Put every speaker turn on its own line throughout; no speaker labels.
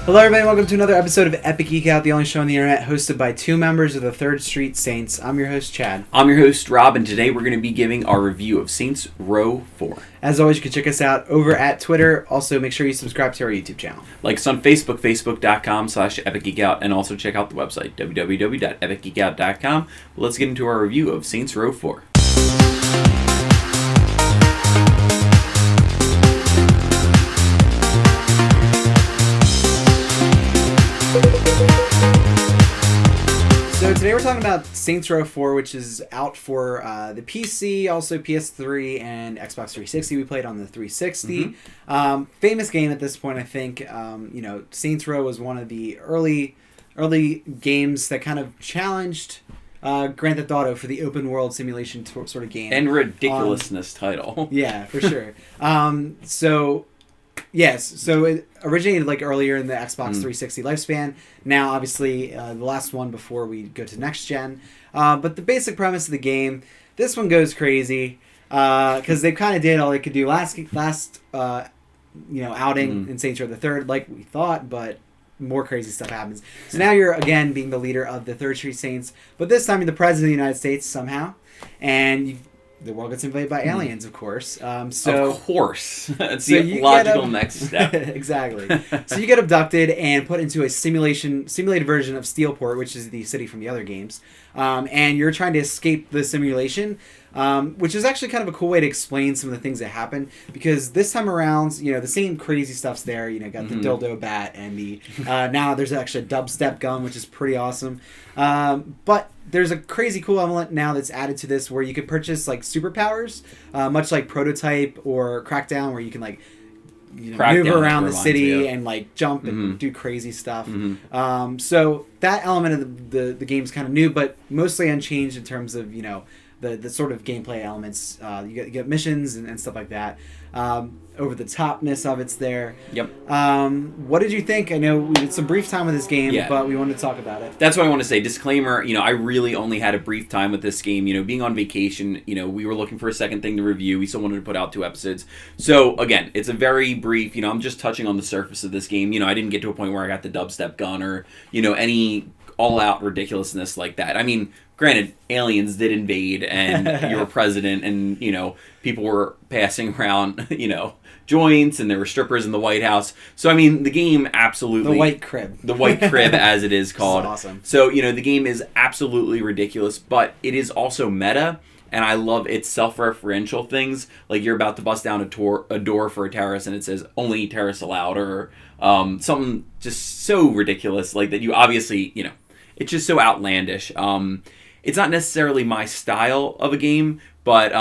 Hello everybody, welcome to another episode of Epic Geek Out, the only show on the internet hosted by two members of the 3rd Street Saints. I'm your host, Chad.
I'm your host, Rob, and today we're going to be giving our review of Saints Row 4.
As always, you can check us out over at Twitter. Also, make sure you subscribe to our YouTube channel.
Like us on Facebook, facebook.com/epicgeekout, and also check out the website, www.epicgeekout.com. Let's get into our review of Saints Row 4.
So today we're talking about Saints Row 4, which is out for the PC, also PS3 and Xbox 360. We played on the 360. Famous game at this point, I think. Saints Row was one of the early games that kind of challenged Grand Theft Auto for the open world simulation sort of game.
And ridiculousness title.
Yeah, for sure. So it originated earlier in the Xbox 360 lifespan. Now, obviously, the last one before we go to next gen. But the basic premise of the game, this one goes crazy because they kind of did all they could do last outing in Saints Row the Third, like we thought, but more crazy stuff happens. So now you're again being the leader of the 3rd Street Saints, but this time you're the president of the United States somehow, and the world gets invaded by aliens, of course. That's
the logical next step.
Exactly. So you get abducted and put into a simulated version of Steelport, which is the city from the other games. And you're trying to escape the simulation, which is actually kind of a cool way to explain some of the things that happen. Because this time around, the same crazy stuff's there. Got the dildo bat and the now there's actually a dubstep gun, which is pretty awesome. But there's a crazy cool element now that's added to this where you can purchase superpowers, much like Prototype or Crackdown, where you can move around the city and jump and do crazy stuff. So that element of the game's kind of new, but mostly unchanged in terms of the sort of gameplay elements. You get missions and stuff like that. Over the topness of it's there.
Yep.
What did you think? I know we had some brief time with this game, but we wanted to talk about it.
That's what I want to say. Disclaimer, I really only had a brief time with this game. Being on vacation, we were looking for a second thing to review. We still wanted to put out 2 episodes. So, again, it's a very brief, I'm just touching on the surface of this game. I didn't get to a point where I got the dubstep gun or, any all-out ridiculousness like that. I mean, granted, aliens did invade, and you were president, and, people were passing around, joints, and there were strippers in the White House. So, I mean, the game absolutely...
The White Crib.
The White Crib, as it is called.
That's awesome.
So, the game is absolutely ridiculous, but it is also meta, and I love its self-referential things. Like, you're about to bust down a door for a terrorist, and it says, only terrorists allowed, or something just so ridiculous, like that you obviously, it's just so outlandish. It's not necessarily my style of a game, but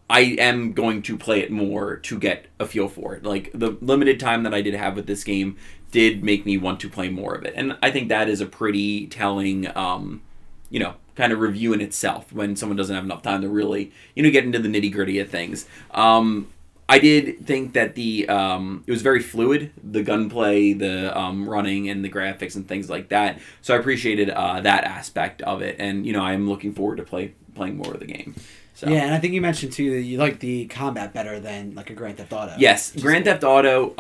I am going to play it more to get a feel for it. Like, the limited time that I did have with this game did make me want to play more of it. And I think that is a pretty telling, kind of review in itself when someone doesn't have enough time to really, get into the nitty-gritty of things. I did think that it was very fluid, the gunplay, the running, and the graphics and things like that. So I appreciated that aspect of it, and I'm looking forward to playing more of the game. So.
Yeah, and I think you mentioned too that you like the combat better than a Grand Theft Auto.
Yes, Grand Theft Auto.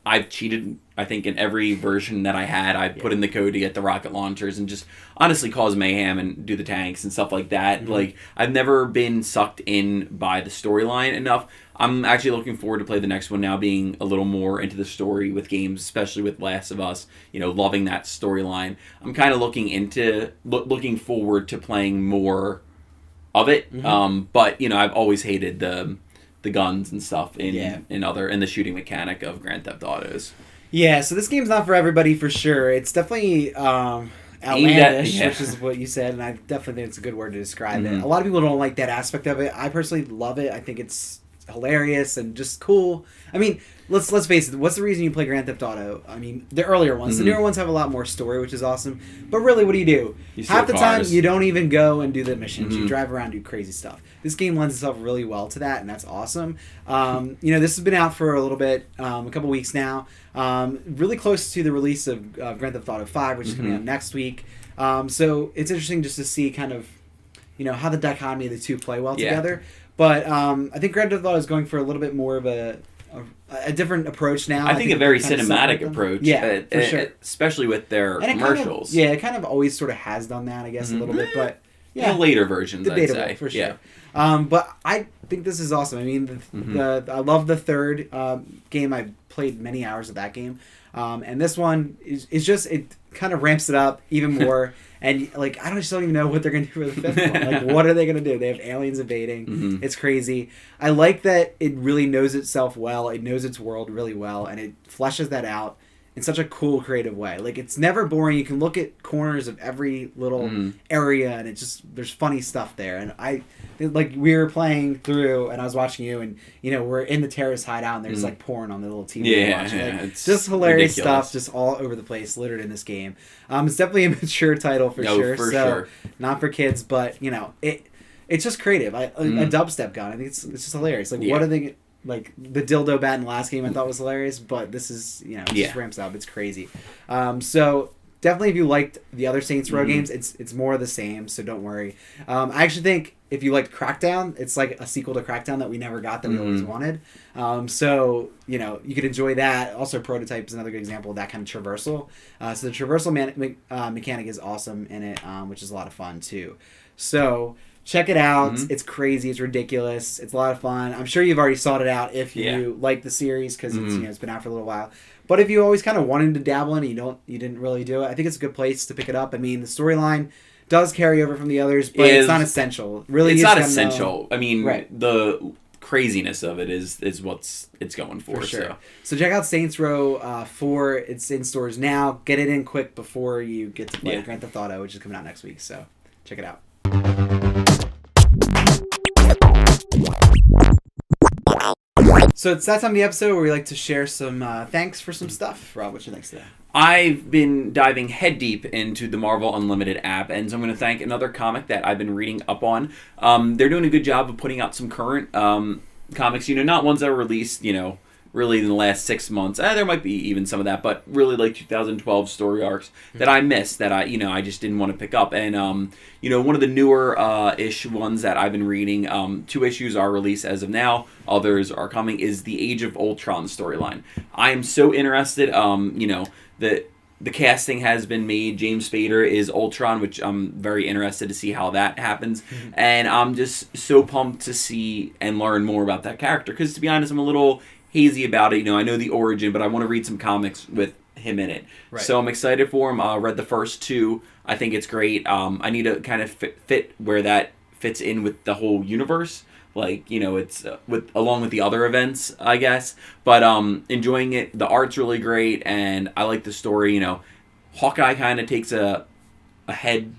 I've cheated. I think in every version that I had, I put in the code to get the rocket launchers and just honestly cause mayhem and do the tanks and stuff like that. I've never been sucked in by the storyline enough. I'm actually looking forward to play the next one now, being a little more into the story with games, especially with Last of Us. Loving that storyline. I'm kind of looking forward to playing more of it. But I've always hated the guns and stuff in the shooting mechanic of Grand Theft Autos.
Yeah, so this game's not for everybody for sure. It's definitely outlandish, which is what you said, and I definitely think it's a good word to describe it. A lot of people don't like that aspect of it. I personally love it. I think it's hilarious and just cool. I mean, let's face it. What's the reason you play Grand Theft Auto? I mean, the earlier ones. The newer ones have a lot more story, which is awesome. But really, what do? Half the time, you don't even go and do the missions. You drive around, do crazy stuff. This game lends itself really well to that, and that's awesome. This has been out for a little bit, a couple weeks now. Really close to the release of Grand Theft Auto 5, which is coming out next week. So it's interesting just to see kind of, how the dichotomy of the two play well together. But I think Grand Theft Auto is going for a little bit more of a a different approach now.
I think a very
kind of
cinematic
separate them.
approach.
Yeah, for sure.
Especially with their
And
commercials.
It kind of always sort of has done that, I guess, a little bit, but
yeah, later versions,
debatable,
I'd say.
for sure.
Yeah.
But I think this is awesome. I mean, I love the third game. I played many hours of that game, and this one is just, it kind of ramps it up even more. And like, I just don't even know what they're gonna do for the fifth one. Like, what are they gonna do? They have aliens invading. It's crazy. I like that it really knows itself well. It knows its world really well, and it fleshes that out in such a cool, creative way. Like, it's never boring. You can look at corners of every little area, and there's funny stuff there. And like, we were playing through, and I was watching you, and we're in the terrorist hideout, and there's like porn on the little TV. It's just hilarious stuff, just all over the place, littered in this game. It's definitely a mature title for sure. So not for kids, but it's just creative. A dubstep gun. I think it's just hilarious. Like, what are they? Like, the dildo bat in the last game I thought was hilarious, but this is, just ramps up. It's crazy. So definitely, if you liked the other Saints Row games, it's more of the same, so don't worry. I actually think if you liked Crackdown, it's like a sequel to Crackdown that we never got that we always wanted. So, you could enjoy that. Also, Prototype is another good example of that kind of traversal. So the traversal mechanic is awesome in it, which is a lot of fun, too. So check it out. It's crazy. It's ridiculous. It's a lot of fun. I'm sure you've already sought it out if you like the series, because it's been out for a little while. But if you always kind of wanted to dabble in it, you didn't really do it, I think it's a good place to pick it up. I mean, the storyline does carry over from the others, but it's not essential. Really,
it's not essential. I mean, the craziness of it is what it's going for.
Sure. So check out Saints Row 4. It's in stores now. Get it in quick before you get to play Grand Theft Auto, which is coming out next week. So check it out. So it's that time of the episode where we like to share some thanks for some stuff. Rob, what's your thanks today?
I've been diving head deep into the Marvel Unlimited app, and so I'm going to thank another comic that I've been reading up on. They're doing a good job of putting out some current comics, not ones that were released, really in the last 6 months. There might be even some of that, but really like 2012 story arcs that I missed, that I just didn't want to pick up. And one of the newer ish ones that I've been reading, 2 issues are released as of now, others are coming, is the Age of Ultron storyline. I am so interested. The casting has been made. James Spader is Ultron, which I'm very interested to see how that happens. And I'm just so pumped to see and learn more about that character, because to be honest, I'm a little hazy about it. I know the origin, but I want to read some comics with him in it. Right. So I'm excited for him. I read the first 2. I think it's great. I need to kind of fit where that fits in with the whole universe. Like, it's along with the other events, I guess. But enjoying it. The art's really great, and I like the story. Hawkeye kind of takes a head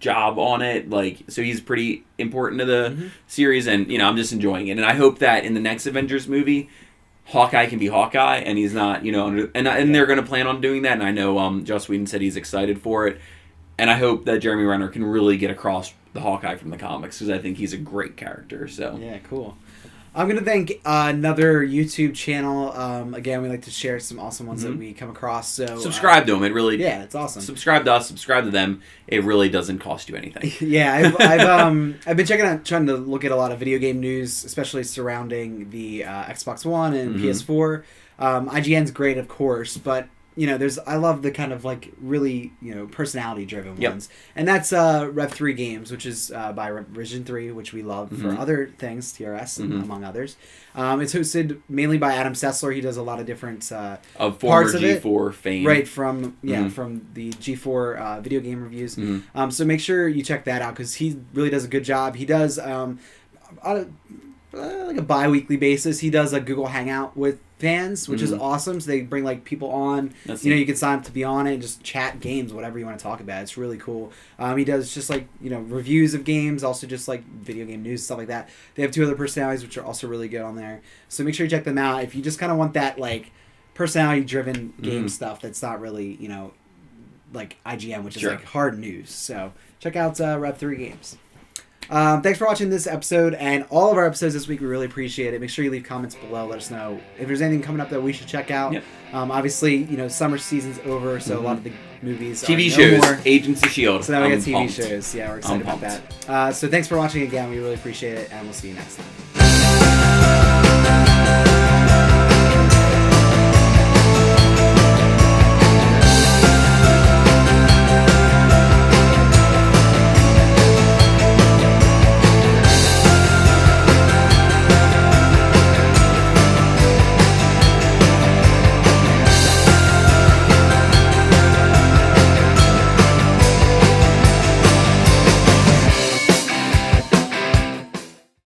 job on it, so he's pretty important to the series, and I'm just enjoying it. And I hope that in the next Avengers movie, Hawkeye can be Hawkeye, and he's not, and they're going to plan on doing that. And I know Joss Whedon said he's excited for it, and I hope that Jeremy Renner can really get across the Hawkeye from the comics, because I think he's a great character. So
yeah, cool. I'm going to thank another YouTube channel. Again, we like to share some awesome ones that we come across. So
subscribe to them. It really,
it's awesome.
Subscribe to us. Subscribe to them. It really doesn't cost you anything.
I've been trying to look at a lot of video game news, especially surrounding the Xbox One and PS4. IGN's great, of course, but I love the kind of really personality driven ones, and that's Rev 3 Games, which is by Revision 3, which we love for other things, TRS among others. It's hosted mainly by Adam Sessler. He does a lot of different
of
parts
former G4 fame,
right from the G4 video game reviews. So make sure you check that out, because he really does a good job. He does on a bi-weekly basis. He does a Google Hangout with fans, which is awesome. So they bring people on. You can sign up to be on it and just chat games, whatever you want to talk about. It's really cool. He does just reviews of games, also just video game news, stuff like that. They have 2 other personalities which are also really good on there. So make sure you check them out if you just kind of want that personality driven game stuff that's not really IGN, which is hard news. So check out Rev 3 Games. Thanks for watching this episode and all of our episodes this week. We really appreciate it. Make sure you leave comments below. Let us know if there's anything coming up that we should check out. Yep. Obviously, summer season's over, so a lot of the movies
TV
are
shows,
no more.
Agents of S.H.I.E.L.D.
So now we got TV shows. Yeah, we're excited about that. So thanks for watching again. We really appreciate it, and we'll see you next time.